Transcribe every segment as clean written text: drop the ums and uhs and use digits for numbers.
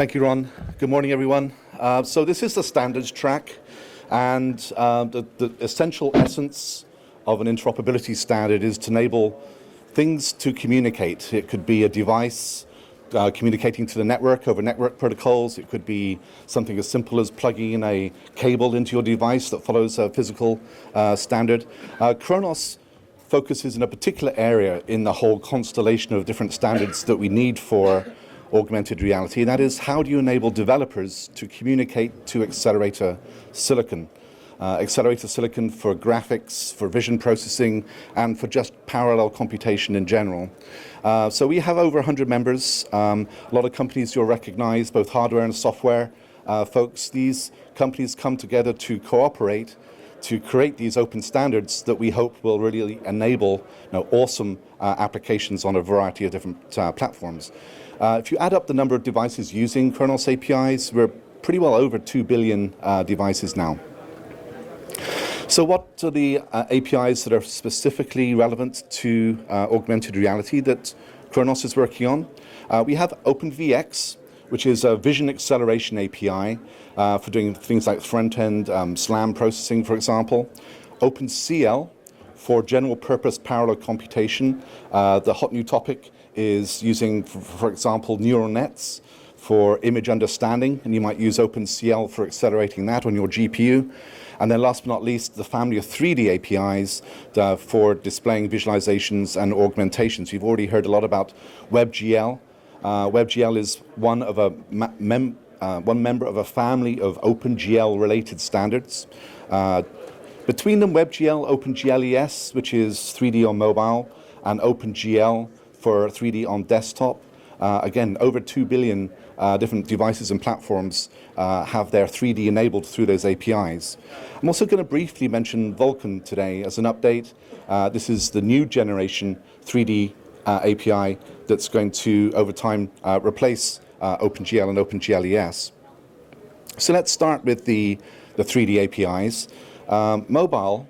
Thank you, Ron. Good morning, everyone. So this is the standards track, and the essential essence of an interoperability standard is to enable things to communicate. It could be a device communicating to the network over network protocols. It could be something as simple as plugging in a cable into your device that follows a physical standard. Khronos focuses in a particular area in the whole constellation of different standards that we need for augmented reality, and that is, how do you enable developers to communicate to accelerator silicon? Accelerator silicon for graphics, for vision processing, and for just parallel computation in general. So we have over 100 members. A lot of companies you'll recognize, both hardware and software folks. These companies come together to cooperate to create these open standards that we hope will really enable awesome applications on a variety of different platforms. If you add up the number of devices using Kernels APIs, we're pretty well over 2 billion devices now. So what are the APIs that are specifically relevant to augmented reality that Khronos is working on? We have OpenVX, which is a vision acceleration API for doing things like front-end SLAM processing, for example. Opencl for general purpose parallel computation. The hot new topic is using, for example, neural nets for image understanding, and you might use Opencl for accelerating that on your GPU. And then last but not least, the family of 3D APIs for displaying visualizations and augmentations. You've already heard a lot about Webgl. Webgl is one member of a family of OpenGL-related standards. Between them, Webgl, OpenGL-ES, which is 3D on mobile, and OpenGL for 3D on desktop. Again, over 2 billion different devices and platforms have their 3D enabled through those APIs. I'm also going to briefly mention Vulcan today as an update. This is the new generation 3D API that's going to, over time, replace OpenGL and OpenGL-ES. So let's start with the 3D APIs. Mobile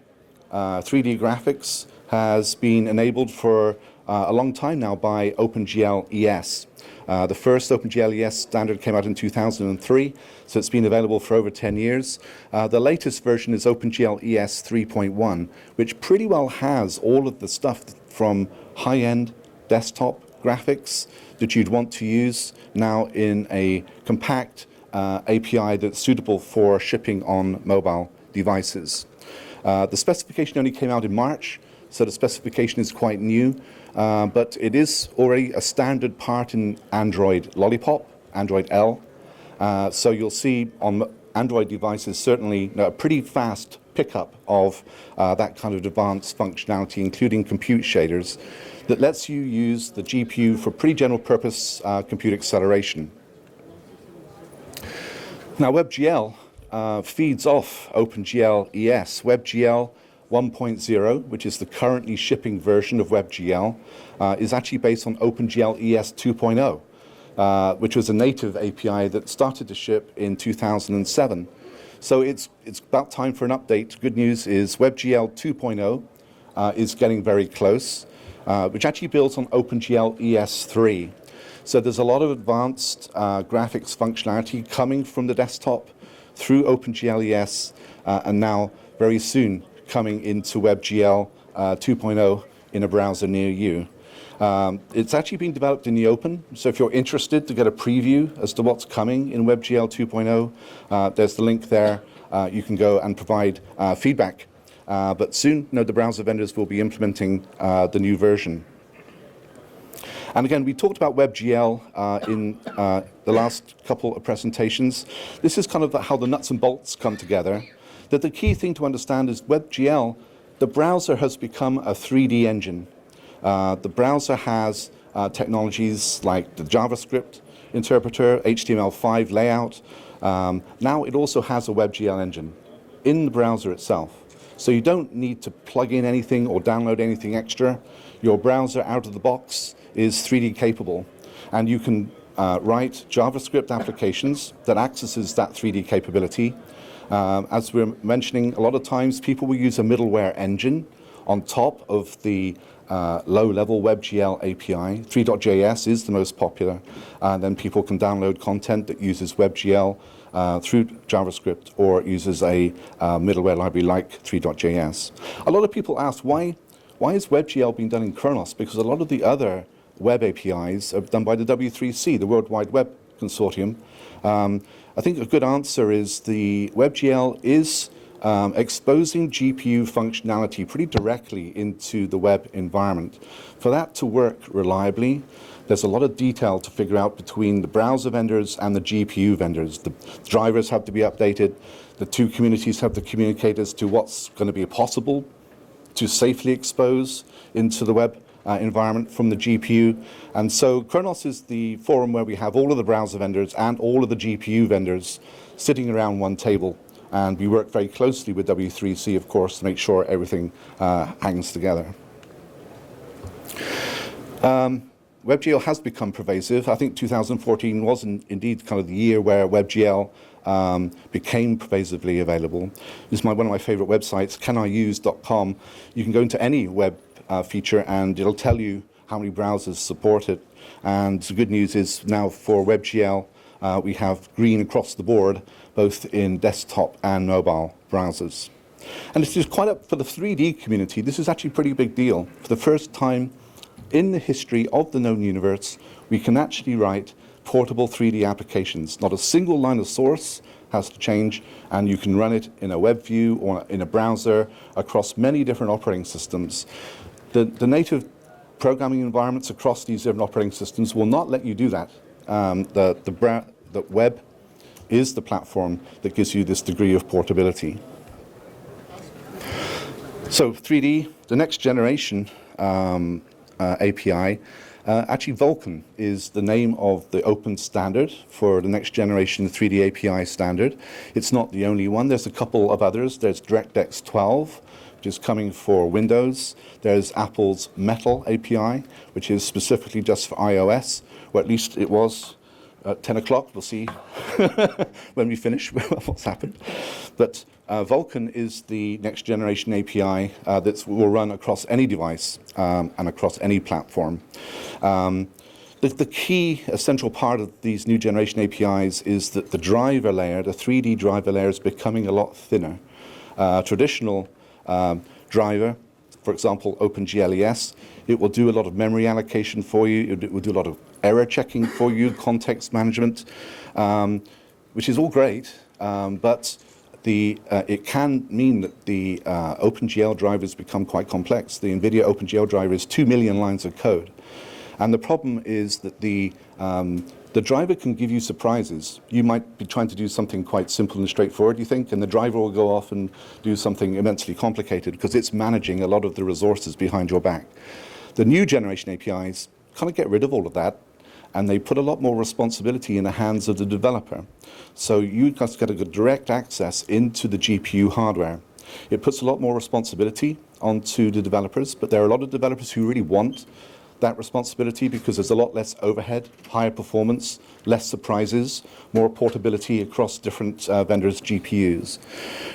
3D graphics has been enabled for a long time now by OpenGL-ES. The first OpenGL-ES standard came out in 2003, so it's been available for over 10 years. The latest version is OpenGL-ES 3.1, which pretty well has all of the stuff from high-end desktop graphics that you'd want to use now in a compact API that's suitable for shipping on mobile devices. The specification only came out in March, so the specification is quite new, but it is already a standard part in Android Lollipop, Android L. So you'll see on Android devices certainly a pretty fast pickup of that kind of advanced functionality, including compute shaders, that lets you use the GPU for pretty general purpose compute acceleration. Now Webgl feeds off OpenGL-ES. Webgl 1.0, which is the currently shipping version of Webgl, is actually based on OpenGL-ES 2.0, which was a native API that started to ship in 2007. So it's about time for an update. Good news is Webgl 2.0 is getting very close, which actually builds on OpenGL-ES 3. So there's a lot of advanced graphics functionality coming from the desktop through OpenGL-ES, and now very soon coming into Webgl 2.0 in a browser near you. It's actually being developed in the open, so if you're interested to get a preview as to what's coming in Webgl 2.0, there's the link there. You can go and provide feedback. But soon, the browser vendors will be implementing the new version. And again, we talked about Webgl in the last couple of presentations. This is kind of how the nuts and bolts come together. That the key thing to understand is Webgl, the browser has become a 3D engine. The browser has technologies like the JavaScript interpreter, HTML5 layout. Now it also has a Webgl engine in the browser itself. So you don't need to plug in anything or download anything extra. Your browser out of the box is 3D capable. And you can write JavaScript applications that accesses that 3D capability. As we're mentioning, a lot of times people will use a middleware engine on top of the low-level WebGL API. 3.js is the most popular. Then people can download content that uses WebGL through JavaScript, or it uses a middleware library like 3.js. A lot of people ask, why is WebGL being done in Khronos? Because a lot of the other web APIs are done by the W3C, the World Wide Web Consortium. I think a good answer is the WebGL is exposing GPU functionality pretty directly into the web environment. For that to work reliably, there's a lot of detail to figure out between the browser vendors and the GPU vendors. The drivers have to be updated. The two communities have to communicate as to what's going to be possible to safely expose into the web environment from the GPU. And so Khronos is the forum where we have all of the browser vendors and all of the GPU vendors sitting around one table. And we work very closely with W3C, of course, to make sure everything hangs together. WebGL has become pervasive. I think 2014 was indeed kind of the year where WebGL became pervasively available. This is one of my favorite websites, caniuse.com. You can go into any web feature and it'll tell you how many browsers support it. And the good news is now for WebGL, we have green across the board, both in desktop and mobile browsers. And this is quite up for the 3D community. This is actually a pretty big deal. For the first time in the history of the known universe, we can actually write portable 3D applications. Not a single line of source has to change, and you can run it in a web view or in a browser across many different operating systems. The native programming environments across these different operating systems will not let you do that. The web is the platform that gives you this degree of portability. So 3D, the next generation API, actually Vulcan is the name of the open standard for the next generation 3D API standard. It's not the only one. There's a couple of others. There's DirectX 12, which is coming for Windows. There's Apple's Metal API, which is specifically just for iOS, or at least it was at 10 o'clock. We'll see when we finish what's happened. But Vulcan is the next generation API that will run across any device and across any platform. The key essential part of these new generation APIs is that the driver layer, the 3D driver layer, is becoming a lot thinner. Traditional driver, for example, OpenGLES, it will do a lot of memory allocation for you. It will do a lot of error checking for you, context management, which is all great, but it can mean that the OpenGL drivers become quite complex. The NVidia OpenGL driver is 2 million lines of code. And the problem is that the driver can give you surprises. You might be trying to do something quite simple and straightforward, you think, and the driver will go off and do something immensely complicated because it's managing a lot of the resources behind your back. The new generation APIs kind of get rid of all of that, and they put a lot more responsibility in the hands of the developer. So you just get a direct access into the GPU hardware. It puts a lot more responsibility onto the developers, but there are a lot of developers who really want that responsibility because there's a lot less overhead, higher performance, less surprises, more portability across different vendors' GPUs.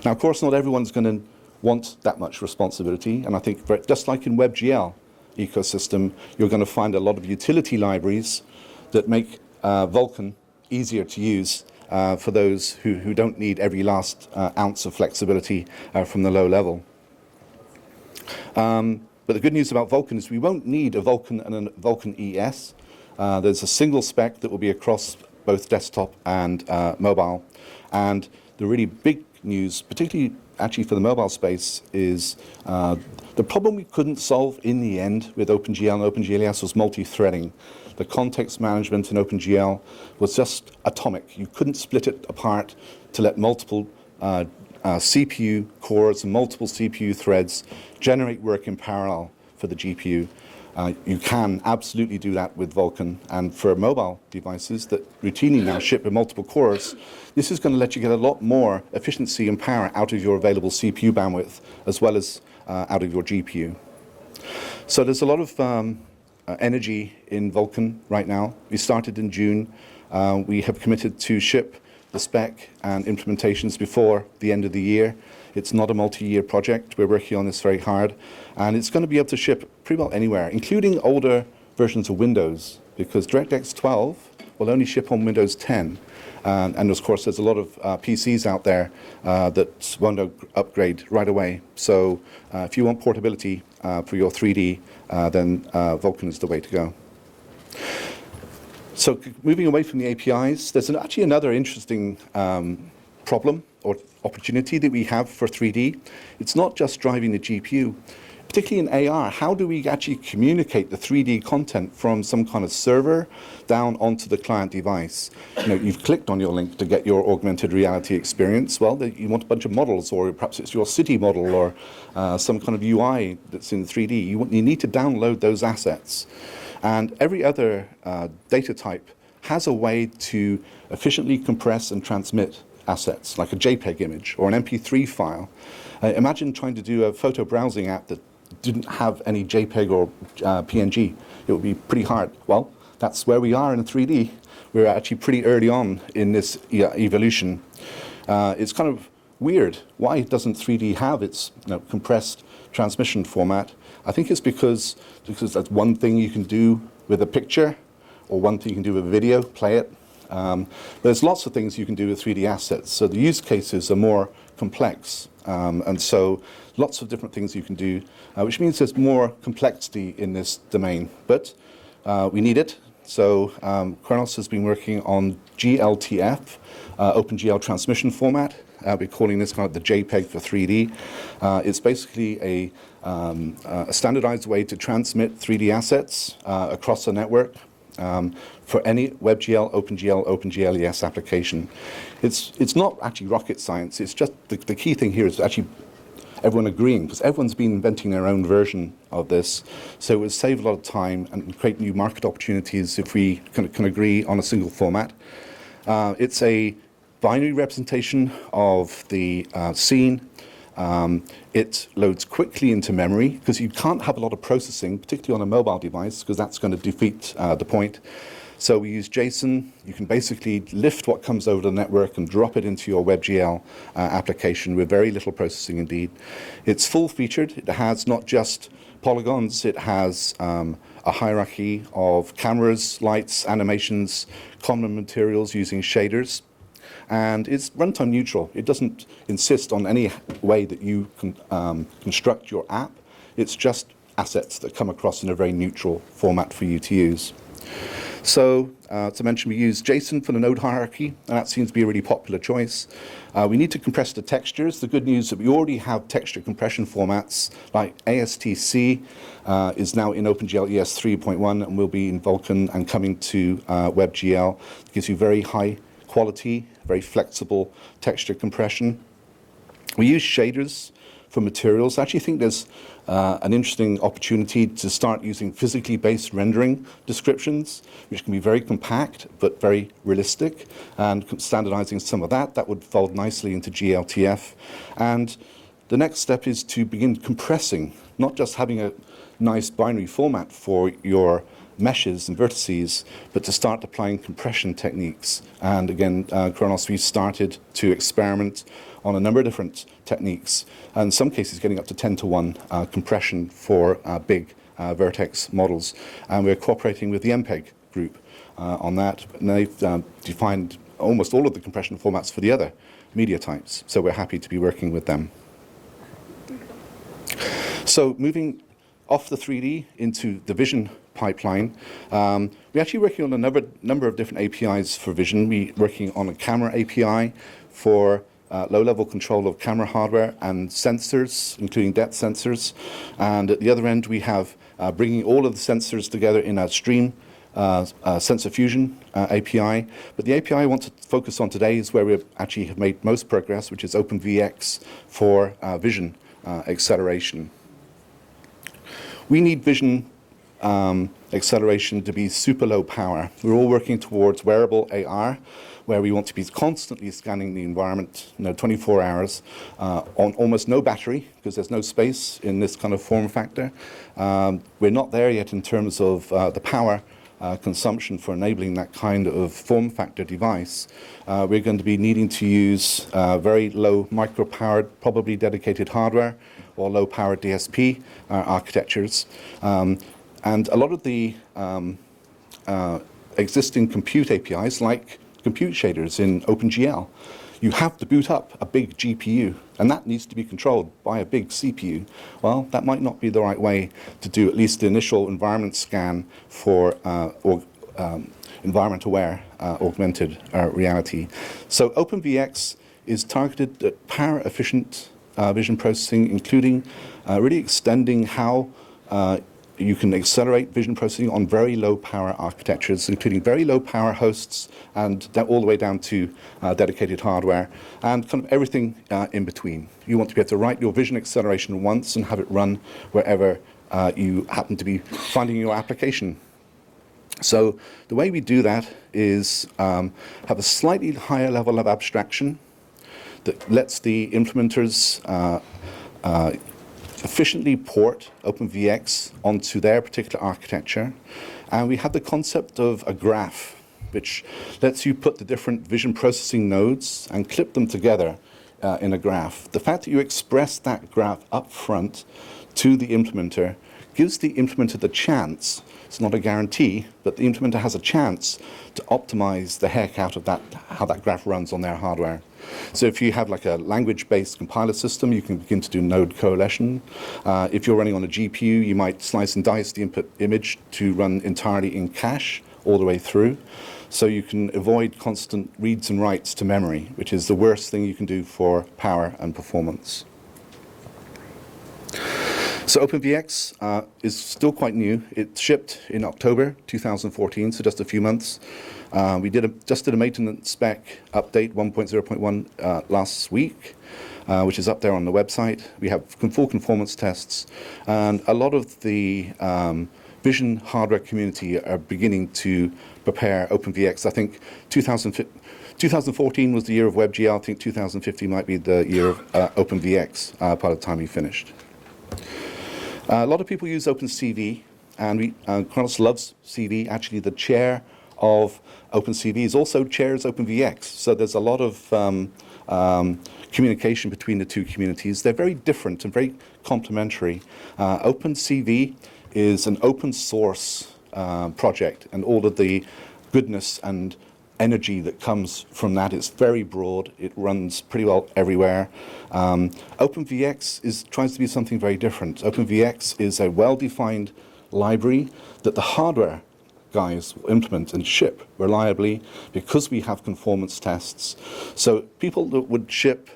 Now, of course, not everyone's going to want that much responsibility, and I think just like in WebGL ecosystem, you're going to find a lot of utility libraries that make Vulcan easier to use for those who don't need every last ounce of flexibility from the low level. But the good news about Vulcan is we won't need a Vulcan and a Vulcan ES. There's a single spec that will be across both desktop and mobile. And the really big news, particularly actually for the mobile space, is the problem we couldn't solve in the end with OpenGL and OpenGLES was multi-threading. The context management in OpenGL was just atomic. You couldn't split it apart to let multiple CPU cores and multiple CPU threads generate work in parallel for the GPU. You can absolutely do that with Vulcan, and for mobile devices that routinely now ship with multiple cores, this is going to let you get a lot more efficiency and power out of your available CPU bandwidth as well as out of your GPU. So there's a lot of energy in Vulcan right now. We started in June. We have committed to ship the spec and implementations before the end of the year. It's not a multi-year project. We're working on this very hard. And it's going to be able to ship pretty well anywhere, including older versions of Windows, because DirectX 12 will only ship on Windows 10. And of course, there's a lot of PCs out there that won't upgrade right away. So if you want portability for your 3D, then Vulcan is the way to go. So moving away from the APIs, there's actually another interesting problem or opportunity that we have for 3D. It's not just driving the GPU. Particularly in AR, how do we actually communicate the 3D content from some kind of server down onto the client device? You've clicked on your link to get your augmented reality experience. Well, you want a bunch of models, or perhaps it's your city model, or some kind of UI that's in 3D. You need to download those assets. And every other data type has a way to efficiently compress and transmit assets, like a JPEG image or an MP3 file. Imagine trying to do a photo browsing app that didn't have any JPEG or PNG. It would be pretty hard. Well, that's where we are in 3D. We're actually pretty early on in this evolution. It's kind of weird. Why doesn't 3D have its compressed transmission format? I think it's because that's one thing you can do with a picture, or one thing you can do with a video, play it. There's lots of things you can do with 3D assets. So the use cases are more complex. And so lots of different things you can do, which means there's more complexity in this domain. But we need it. So Kernels has been working on GLTF, OpenGL transmission format. We're calling this kind of the JPEG for 3D. It's basically a standardized way to transmit 3D assets across a network for any WebGL, OpenGL, OpenGLES application. It's not actually rocket science. It's just the key thing here is actually everyone agreeing, because everyone's been inventing their own version of this. So it would save a lot of time and create new market opportunities if we can agree on a single format. It's a binary representation of the scene. It loads quickly into memory, because you can't have a lot of processing, particularly on a mobile device, because that's going to defeat the point. So we use JSON. You can basically lift what comes over the network and drop it into your WebGL application with very little processing indeed. It's full-featured. It has not just polygons. It has a hierarchy of cameras, lights, animations, common materials using shaders. And it's runtime neutral. It doesn't insist on any way that you can construct your app. It's just assets that come across in a very neutral format for you to use. So, as I mentioned, we use JSON for the node hierarchy, and that seems to be a really popular choice. We need to compress the textures. The good news is that we already have texture compression formats, like ASTC is now in OpenGL ES 3.1 and will be in Vulcan and coming to WebGL. It gives you very high quality, very flexible texture compression. We use shaders for materials. I actually think there's an interesting opportunity to start using physically based rendering descriptions, which can be very compact but very realistic, and standardizing some of that would fold nicely into GLTF. And the next step is to begin compressing, not just having a nice binary format for your meshes and vertices, but to start applying compression techniques. And again, Khronos, we started to experiment on a number of different techniques, and in some cases getting up to 10-to-1 compression for big vertex models. And we're cooperating with the MPEG group on that. And they've defined almost all of the compression formats for the other media types, so we're happy to be working with them. So moving off the 3D into the vision pipeline, we're actually working on a number of different APIs for vision. We're working on a camera API for low-level control of camera hardware and sensors, including depth sensors. And at the other end, we have bringing all of the sensors together in a stream sensor fusion API. But the API I want to focus on today is where we actually have made most progress, which is OpenVX for vision acceleration. We need vision acceleration to be super low power. We're all working towards wearable AR, where we want to be constantly scanning the environment 24 hours on almost no battery, because there's no space in this kind of form factor. We're not there yet in terms of the power consumption for enabling that kind of form factor device, we're going to be needing to use very low micro-powered, probably dedicated hardware, or low-powered DSP architectures. And a lot of the existing compute APIs, like compute shaders in Opencl, you have to boot up a big GPU, and that needs to be controlled by a big CPU. Well, that might not be the right way to do at least the initial environment scan for environment-aware augmented reality. So OpenVX is targeted at power-efficient vision processing, including really extending how you can accelerate vision processing on very low power architectures, including very low power hosts and all the way down to dedicated hardware and kind of everything in between. You want to be able to write your vision acceleration once and have it run wherever you happen to be finding your application. So the way we do that is have a slightly higher level of abstraction that lets the implementers efficiently port OpenVX onto their particular architecture. And we have the concept of a graph, which lets you put the different vision processing nodes and clip them together in a graph. The fact that you express that graph up front to the implementer gives the implementer the chance, it's not a guarantee, but the implementer has a chance to optimize the heck out of that, how that graph runs on their hardware. So if you have like a language-based compiler system, you can begin to do node correlation. If you're running on a GPU, you might slice and dice the input image to run entirely in cache all the way through. So you can avoid constant reads and writes to memory, which is the worst thing you can do for power and performance. So OpenVX is still quite new. It shipped in October 2014, so just a few months. We just did a maintenance spec update 1.0.1 last week, which is up there on the website. We have full conformance tests, and a lot of the vision hardware community are beginning to prepare OpenVX. I think 2014 was the year of Webgl. I think 2015 might be the year of OpenVX by the time we finished. A lot of people use Opencv, and Khronos loves CV. Actually, the chair of Opencv also chairs OpenVX. So there's a lot of communication between the two communities. They're very different and very complementary. Opencv is an open source project, and all of the goodness and energy that comes from that is very broad. It runs pretty well everywhere. OpenVX tries to be something very different. OpenVX is a well-defined library that the hardware guys will implement and ship reliably because we have conformance tests. So people that would ship,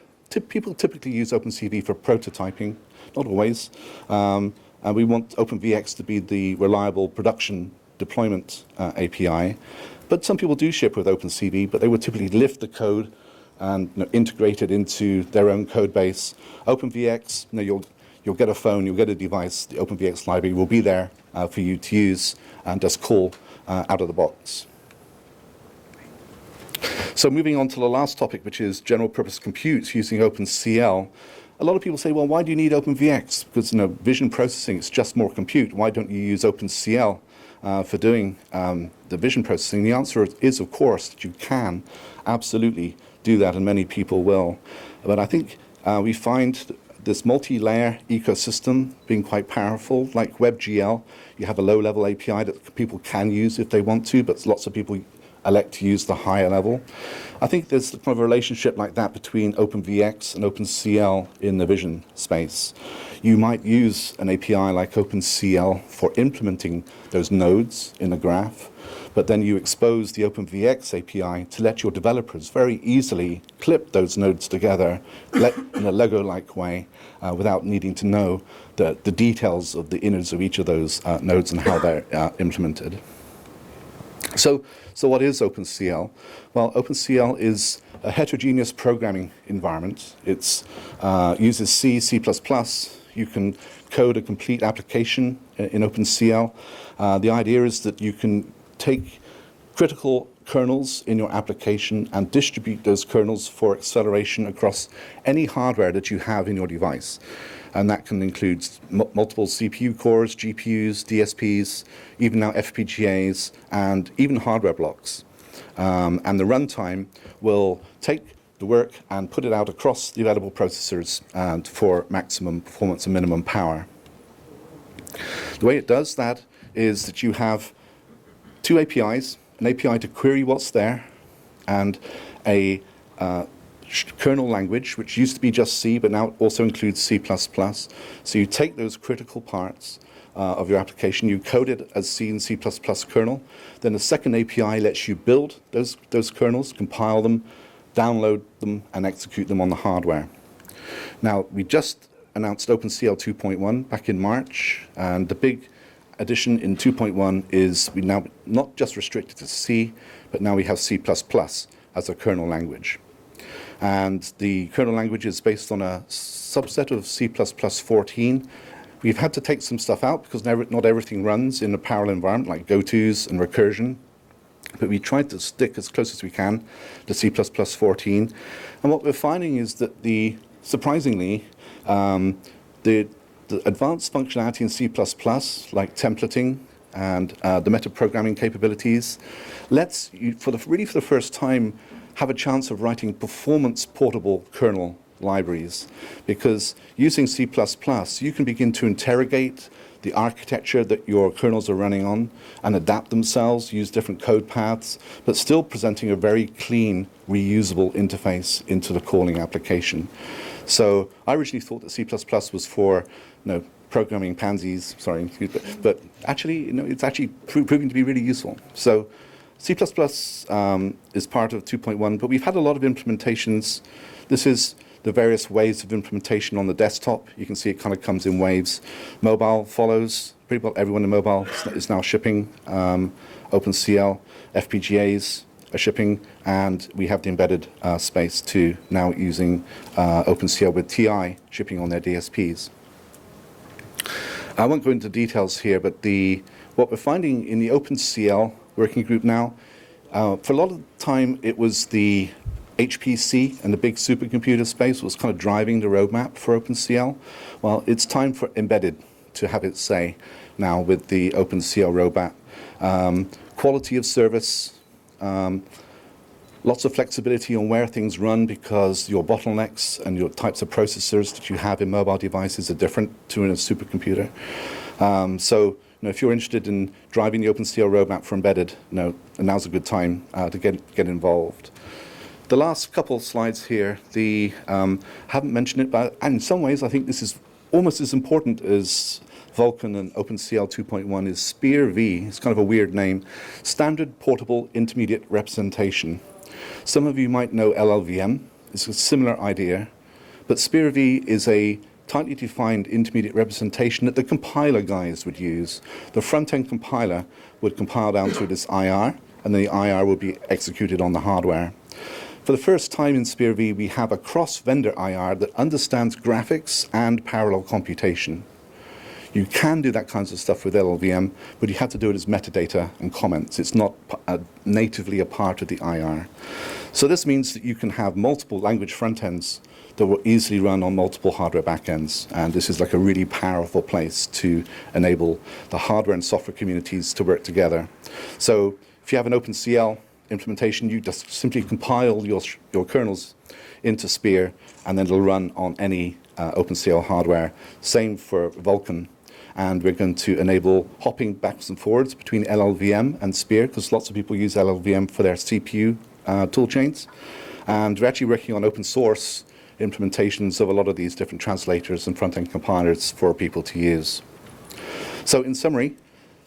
people typically use Opencv for prototyping, not always. And we want OpenVX to be the reliable production deployment API. But some people do ship with Opencv, but they would typically lift the code and integrate it into their own code base. OpenVX, you'll get a phone, you'll get a device, the OpenVX library will be there for you to use and just call out of the box. So moving on to the last topic, which is general purpose compute using Opencl. A lot of people say, well, why do you need OpenVX? Because vision processing, it's just more compute. Why don't you use Opencl for doing the vision processing? The answer is, of course, that you can absolutely do that, and many people will. But I think we find this multi-layer ecosystem being quite powerful. Like Webgl, you have a low-level API that people can use if they want to, but lots of people elect to use the higher level. I think there's kind of a relationship like that between OpenVX and Opencl in the vision space. You might use an API like Opencl for implementing those nodes in the graph, but then you expose the OpenVX API to let your developers very easily clip those nodes together in a Lego-like way without needing to know the details of the innards of each of those nodes and how they're implemented. So what is Opencl? Well, Opencl is a heterogeneous programming environment. It uses C, C++. You can code a complete application in Opencl. The idea is that you can take critical kernels in your application and distribute those kernels for acceleration across any hardware that you have in your device. And that can include multiple CPU cores, GPUs, DSPs, even now FPGAs, and even hardware blocks. And the runtime will take the work and put it out across the available processors for maximum performance and minimum power. The way it does that is that you have two APIs, an API to query what's there, and a kernel language, which used to be just C, but now also includes C++. So you take those critical parts of your application, you code it as C and C++ kernel. Then the second API lets you build those kernels, compile them, download them, and execute them on the hardware. Now, we just announced Opencl 2.1 back in March, and the big addition in 2.1 is we now not just restricted to C, but now we have C++ as a kernel language. And the kernel language is based on a subset of C++ 14. We've had to take some stuff out because not everything runs in a parallel environment like gotos and recursion. But we tried to stick as close as we can to C++ 14. And what we're finding is that surprisingly, the advanced functionality in C++, like templating and the metaprogramming capabilities, lets you, really for the first time, have a chance of writing performance portable kernel libraries. Because using C++, you can begin to interrogate the architecture that your kernels are running on and adapt themselves, use different code paths, but still presenting a very clean, reusable interface into the calling application. So I originally thought that C++ was for programming pansies, but actually, it's actually proving to be really useful. So C++ is part of 2.1, but we've had a lot of implementations. This is the various waves of implementation on the desktop. You can see it kind of comes in waves. Mobile follows. Pretty well everyone in mobile is now shipping. Opencl, FPGAs are shipping, and we have the embedded space too, now using Opencl with TI shipping on their DSPs. I won't go into details here, but what we're finding in the Opencl working group now, for a lot of the time it was the HPC and the big supercomputer space was kind of driving the roadmap for Opencl. Well, it's time for embedded to have its say now with the Opencl roadmap. Quality of service, lots of flexibility on where things run because your bottlenecks and your types of processors that you have in mobile devices are different to in a supercomputer. So if you're interested in driving the Opencl roadmap for embedded, now's a good time to get involved. The last couple of slides here, haven't mentioned it, but in some ways I think this is almost as important as Vulcan and Opencl 2.1 is SPIR-V. It's kind of a weird name. Standard Portable Intermediate Representation. Some of you might know LLVM. It's a similar idea, but SPIR-V is a tightly defined intermediate representation that the compiler guys would use. The front-end compiler would compile down to this IR, and then the IR would be executed on the hardware. For the first time in SPIR-V, we have a cross-vendor IR that understands graphics and parallel computation. You can do that kinds of stuff with LLVM, but you have to do it as metadata and comments. It's not natively a part of the IR. So this means that you can have multiple language front ends that will easily run on multiple hardware backends. And this is like a really powerful place to enable the hardware and software communities to work together. So if you have an Opencl implementation, you just simply compile your kernels into SPIR, and then it'll run on any Opencl hardware. Same for Vulcan. And we're going to enable hopping backwards and forwards between LLVM and SPIR, because lots of people use LLVM for their CPU toolchains. And we're actually working on open source implementations of a lot of these different translators and front-end compilers for people to use. So in summary,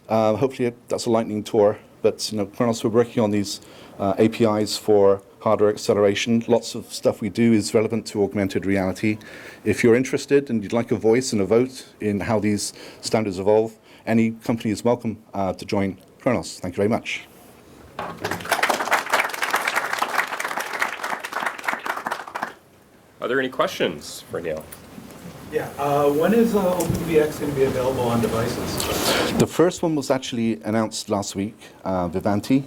hopefully that's a lightning tour, but Khronos, we're working on these APIs for hardware acceleration. Lots of stuff we do is relevant to augmented reality. If you're interested and you'd like a voice and a vote in how these standards evolve, any company is welcome to join Khronos. Thank you very much. Are there any questions for Neil? Yeah. When is OpenVX going to be available on devices? The first one was actually announced last week, Vivanti.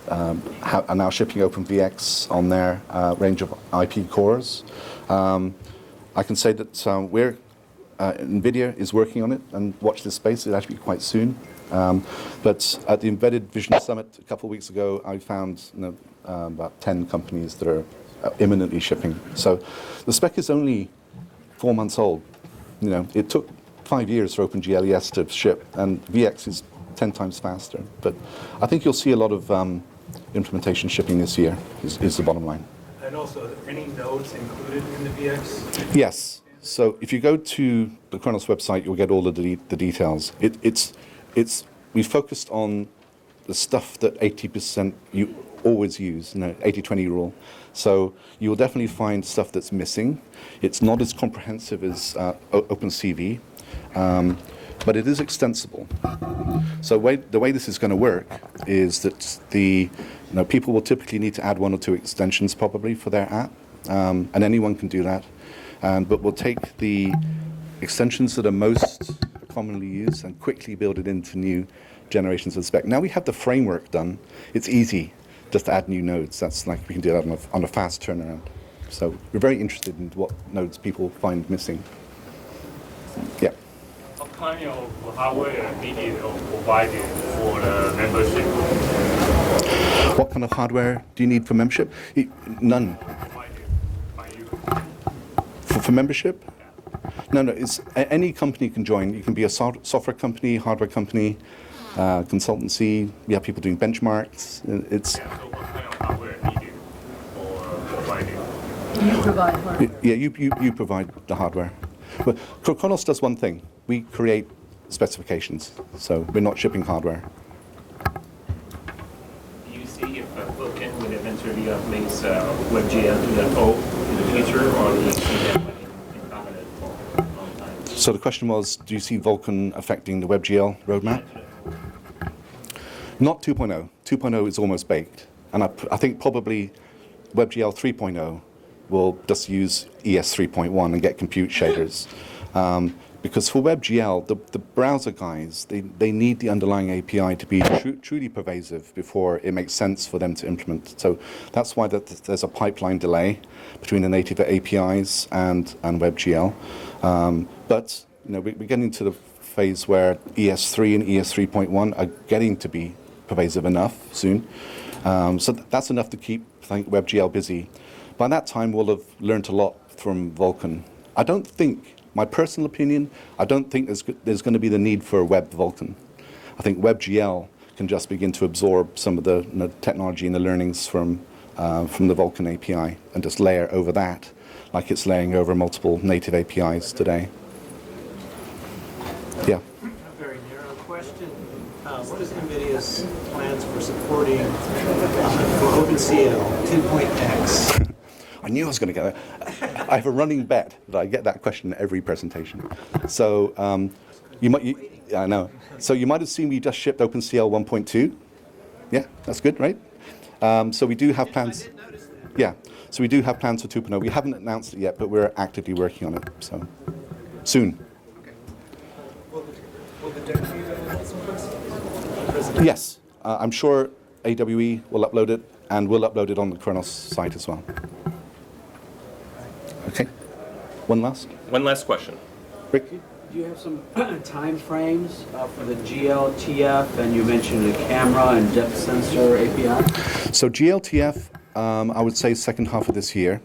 are now shipping OpenVX on their range of IP cores. I can say that NVidia is working on it, and watch this space. It'll actually be quite soon. But at the Embedded Vision Summit a couple of weeks ago, I found about 10 companies that are imminently shipping. So the spec is only 4 months old. It took 5 years for OpenGL to ship, and VX is 10 times faster. But I think you'll see a lot of implementation shipping this year, is the bottom line. And also, any nodes included in the VX? Yes. So if you go to the Kernels website, you'll get all of the details. We focused on the stuff that 80% you always use, 80-20 rule. So you will definitely find stuff that's missing. It's not as comprehensive as Opencv, but it is extensible. So the way this is going to work is that people will typically need to add 1 or 2 extensions probably for their app, and anyone can do that. But we'll take the extensions that are most commonly used and quickly build it into new generations of the spec. Now we have the framework done. It's easy just to add new nodes. That's like we can do that on a fast turnaround. So we're very interested in what nodes people find missing. Yeah. What kind of hardware needed or provided for the membership? What kind of hardware do you need for membership? None. Provided by you? For membership? No. It's any company can join. You can be a software company, hardware company, consultancy. We have people doing benchmarks. So what kind of hardware needed or provided? You provide hardware. Yeah, you provide the hardware. But Khronos does one thing. We create specifications, so we're not shipping hardware. Do you see if Vulcan would eventually replace Webgl 2.0 in the future, or do you see that incumbent for a long time? So the question was, do you see Vulcan affecting the WebGL roadmap? Not 2.0. 2.0 is almost baked. And I think probably WebGL 3.0 will just use ES 3.1 and get compute shaders. Because for WebGL, the browser guys, they need the underlying API to be truly pervasive before it makes sense for them to implement. So that's why there's a pipeline delay between the native APIs and WebGL. But we're getting to the phase where ES3 and ES 3.1 are getting to be pervasive enough soon. So that's enough to keep, I think, WebGL busy. By that time, we'll have learned a lot from Vulcan. I don't think, my personal opinion, I don't think there's going to be the need for a Web Vulcan. I think WebGL can just begin to absorb some of the technology and the learnings from the Vulcan API and just layer over that like it's layering over multiple native APIs today. Yeah. A very narrow question. What is NVIDIA's plans for supporting for OpenCL 10.x? I knew I was going to get that. I have a running bet that I get that question in every presentation. So I know. So you might have seen we just shipped OpenCL 1.2. Yeah, that's good, right? So we do have plans. I did notice that. Yeah. So we do have plans for 2.0. We haven't announced it yet, but we're actively working on it. So soon. Will the deck be available? Yes. I'm sure AWE will upload it, and we'll upload it on the Khronos site as well. Okay. One last question. Rick? Do you have some time frames for the GLTF, and you mentioned the camera and depth sensor API? So GLTF, I would say second half of this year,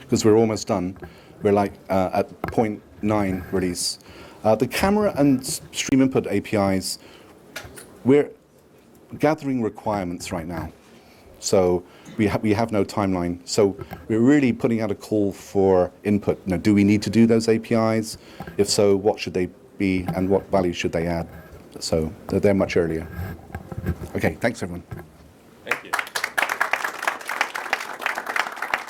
because we're almost done. We're like at 0.9 release. The camera and stream input APIs, we're gathering requirements right now. So we have no timeline. So we're really putting out a call for input. Do we need to do those APIs? If so, what should they be and what value should they add? So they're much earlier. Okay, thanks everyone.